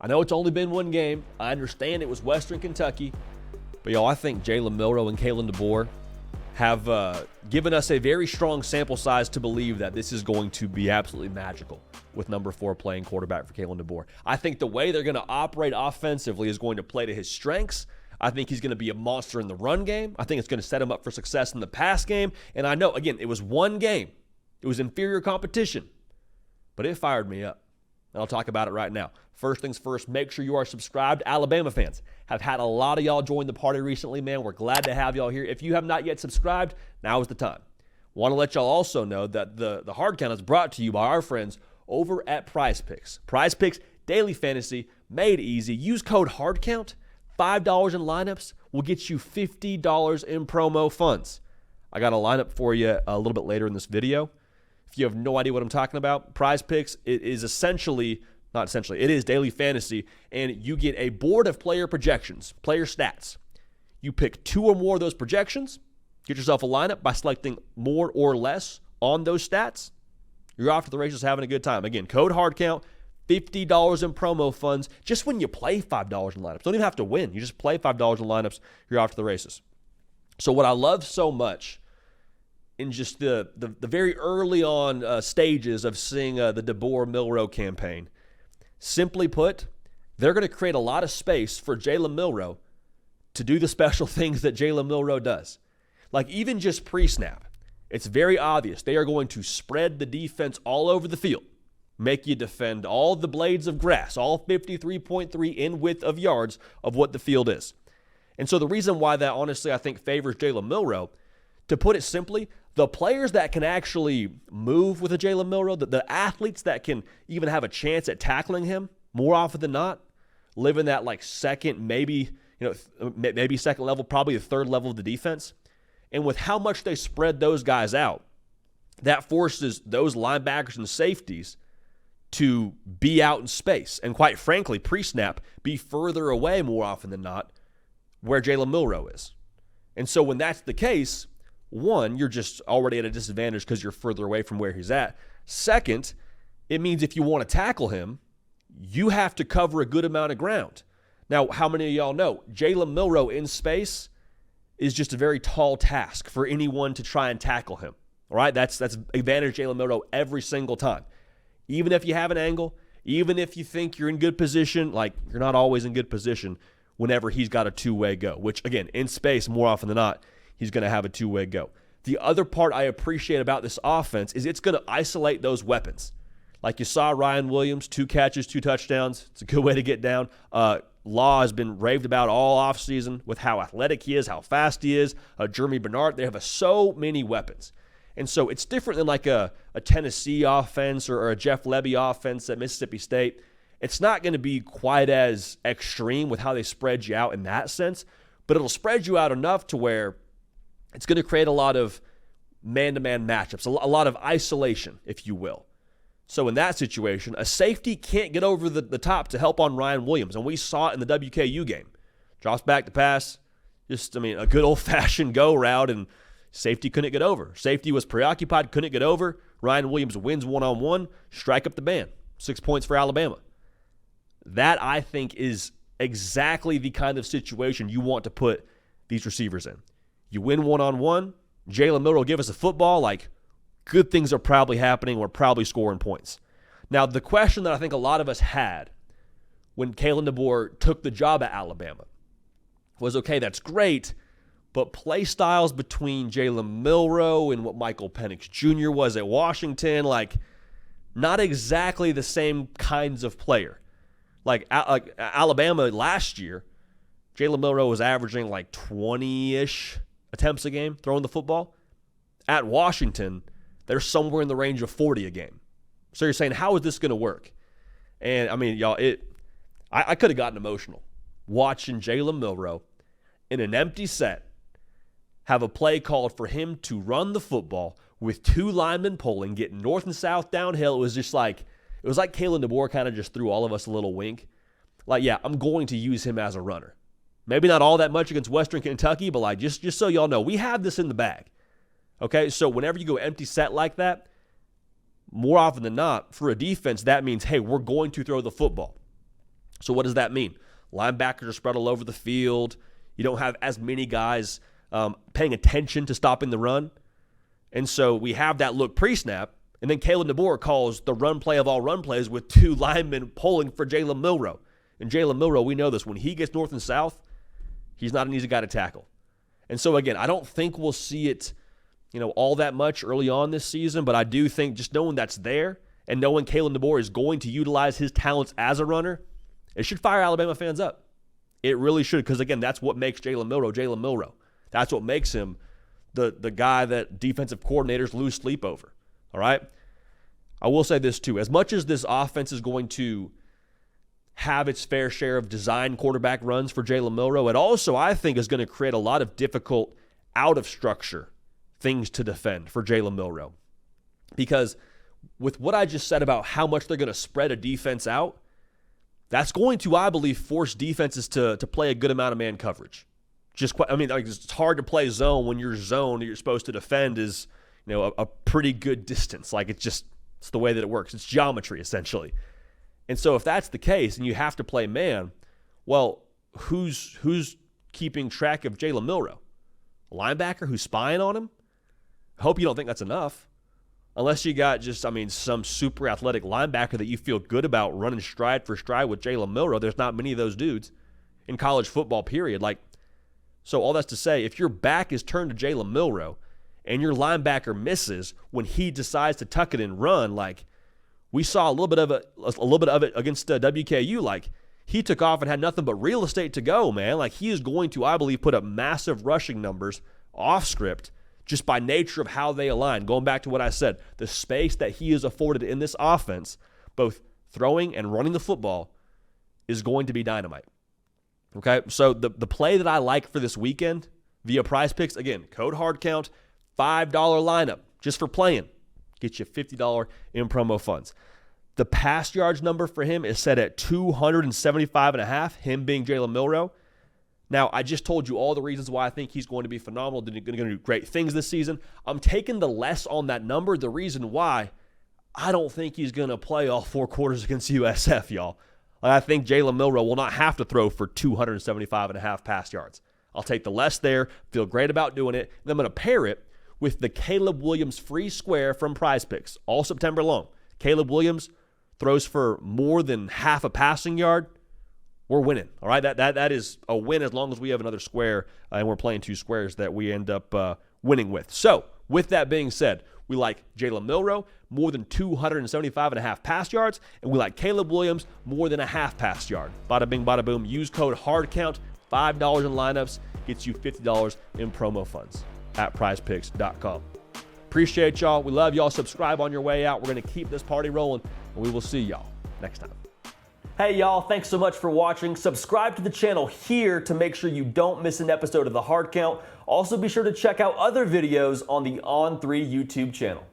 I know it's only been one game. I understand it was Western Kentucky. But, y'all, I think Jalen Milroe and Kalen DeBoer have given us a very strong sample size to believe that this is going to be absolutely magical with number 4 playing quarterback for Kalen DeBoer. I think the way they're going to operate offensively is going to play to his strengths. I think he's going to be a monster in the run game. I think it's going to set him up for success in the pass game. And I know, again, it was one game. It was inferior competition. But it fired me up. And I'll talk about it right now. First things first, make sure you are subscribed. Alabama fans, have had a lot of y'all join the party recently, man. We're glad to have y'all here. If you have not yet subscribed, now is the time. Want to let y'all also know that the hard count is brought to you by our friends over at Prize Picks. Prize Picks, daily fantasy, made easy. Use code HARDCOUNT. $5 in lineups will get you $50 in promo funds. I got a lineup for you a little bit later in this video. If you have no idea what I'm talking about, Prize Picks, it is it is daily fantasy, and you get a board of player projections, player stats. You pick 2 or more of those projections, get yourself a lineup by selecting more or less on those stats. You're off to the races having a good time. Again, code HARDCOUNT, $50 in promo funds just when you play $5 in lineups. Don't even have to win. You just play $5 in lineups, you're off to the races. So what I love so much in just the very early on stages of seeing the DeBoer-Milroe campaign, simply put, they're going to create a lot of space for Jalen Milroe to do the special things that Jalen Milroe does. Like even just pre-snap, it's very obvious they are going to spread the defense all over the field, make you defend all the blades of grass, all 53.3 in width of yards of what the field is. And so the reason why that honestly I think favors Jalen Milroe, to put it simply, the players that can actually move with a Jalen Milroe, the athletes that can even have a chance at tackling him, more often than not, live in that like second, maybe second level, probably the third level of the defense. And with how much they spread those guys out, that forces those linebackers and safeties to be out in space. And quite frankly, pre-snap, be further away more often than not where Jalen Milroe is. And so when that's the case, one, you're just already at a disadvantage because you're further away from where he's at. Second, it means if you want to tackle him, you have to cover a good amount of ground. Now, how many of y'all know Jalen Milroe in space is just a very tall task for anyone to try and tackle him? All right, that's advantage Jalen Milroe every single time. Even if you have an angle, even if you think you're in good position, like you're not always in good position whenever he's got a two-way go, which again, in space, more often than not, he's going to have a two-way go. The other part I appreciate about this offense is it's going to isolate those weapons. Like you saw Ryan Williams, 2 catches, 2 touchdowns. It's a good way to get down. Law has been raved about all offseason with how athletic he is, how fast he is. Jeremy Bernard, they have so many weapons. And so it's different than like a Tennessee offense or a Jeff Lebby offense at Mississippi State. It's not going to be quite as extreme with how they spread you out in that sense, but it'll spread you out enough to where it's going to create a lot of man-to-man matchups, a lot of isolation, if you will. So in that situation, a safety can't get over the top to help on Ryan Williams, and we saw it in the WKU game. Drops back to pass, a good old-fashioned go route, and safety couldn't get over. Safety was preoccupied, couldn't get over. Ryan Williams wins one-on-one, strike up the band. 6 points for Alabama. That, I think, is exactly the kind of situation you want to put these receivers in. You win one-on-one, Jalen Milroe give us a football, like good things are probably happening. We're probably scoring points. Now, the question that I think a lot of us had when Kalen DeBoer took the job at Alabama was, okay, that's great, but play styles between Jalen Milroe and what Michael Penix Jr. was at Washington, like not exactly the same kinds of player. Like Alabama last year, Jalen Milroe was averaging like 20-ish attempts a game throwing the football. At Washington, they're somewhere in the range of 40 a game. So you're saying, how is this going to work? And, y'all, I could have gotten emotional watching Jalen Milroe in an empty set have a play called for him to run the football with 2 linemen pulling, getting north and south downhill. It was like Kalen DeBoer kind of just threw all of us a little wink. Like, yeah, I'm going to use him as a runner. Maybe not all that much against Western Kentucky, but like just so y'all know, we have this in the bag. Okay, so whenever you go empty set like that, more often than not, for a defense, that means, hey, we're going to throw the football. So what does that mean? Linebackers are spread all over the field. You don't have as many guys paying attention to stopping the run. And so we have that look pre-snap, and then Kalen DeBoer calls the run play of all run plays with 2 linemen pulling for Jalen Milroe. And Jalen Milroe, we know this, when he gets north and south, he's not an easy guy to tackle. And so, again, I don't think we'll see it, all that much early on this season, but I do think just knowing that's there and knowing Kalen DeBoer is going to utilize his talents as a runner, it should fire Alabama fans up. It really should, because, again, that's what makes Jalen Milroe. That's what makes him the guy that defensive coordinators lose sleep over, all right? I will say this, too. As much as this offense is going to have its fair share of design quarterback runs for Jalen Milroe, it also, I think, is going to create a lot of difficult out-of-structure things to defend for Jalen Milroe. Because with what I just said about how much they're going to spread a defense out, that's going to, I believe, force defenses to play a good amount of man coverage. It's hard to play zone when your zone that you're supposed to defend is, a pretty good distance. It's the way that it works. It's geometry, essentially. And so if that's the case and you have to play man, well, who's keeping track of Jalen Milroe? A linebacker who's spying on him? I hope you don't think that's enough. Unless you got some super athletic linebacker that you feel good about running stride for stride with Jalen Milroe. There's not many of those dudes in college football, period. So all that's to say, if your back is turned to Jalen Milroe and your linebacker misses when he decides to tuck it and run, we saw a little bit of it against WKU. He took off and had nothing but real estate to go, man. He is going to, I believe, put up massive rushing numbers off script just by nature of how they align. Going back to what I said, the space that he is afforded in this offense, both throwing and running the football, is going to be dynamite. Okay, so the play that I like for this weekend via Prize Picks, again, code HARDCOUNT, $5 lineup just for playing. Get you $50 in promo funds. The pass yards number for him is set at 275.5, him being Jalen Milroe. Now, I just told you all the reasons why I think he's going to be phenomenal, going to do great things this season. I'm taking the less on that number. The reason why, I don't think he's going to play all 4 quarters against USF, y'all. I think Jalen Milroe will not have to throw for 275.5 pass yards. I'll take the less there, feel great about doing it, and I'm going to pair it with the Caleb Williams free square from Prize Picks all September long. Caleb Williams throws for more than half a passing yard. We're winning, all right? That is a win as long as we have another square and we're playing 2 squares that we end up winning with. So, with that being said, we like Jalen Milroe more than 275.5 pass yards, and we like Caleb Williams more than a half pass yard. Bada bing, bada boom. Use code HARDCOUNT, $5 in lineups, gets you $50 in promo funds at prizepicks.com. Appreciate y'all. We love y'all. Subscribe on your way out. We're going to keep this party rolling, and we will see y'all next time. Hey y'all, thanks so much for watching. Subscribe to the channel here to make sure you don't miss an episode of The Hard Count. Also be sure to check out other videos on the On3 YouTube channel.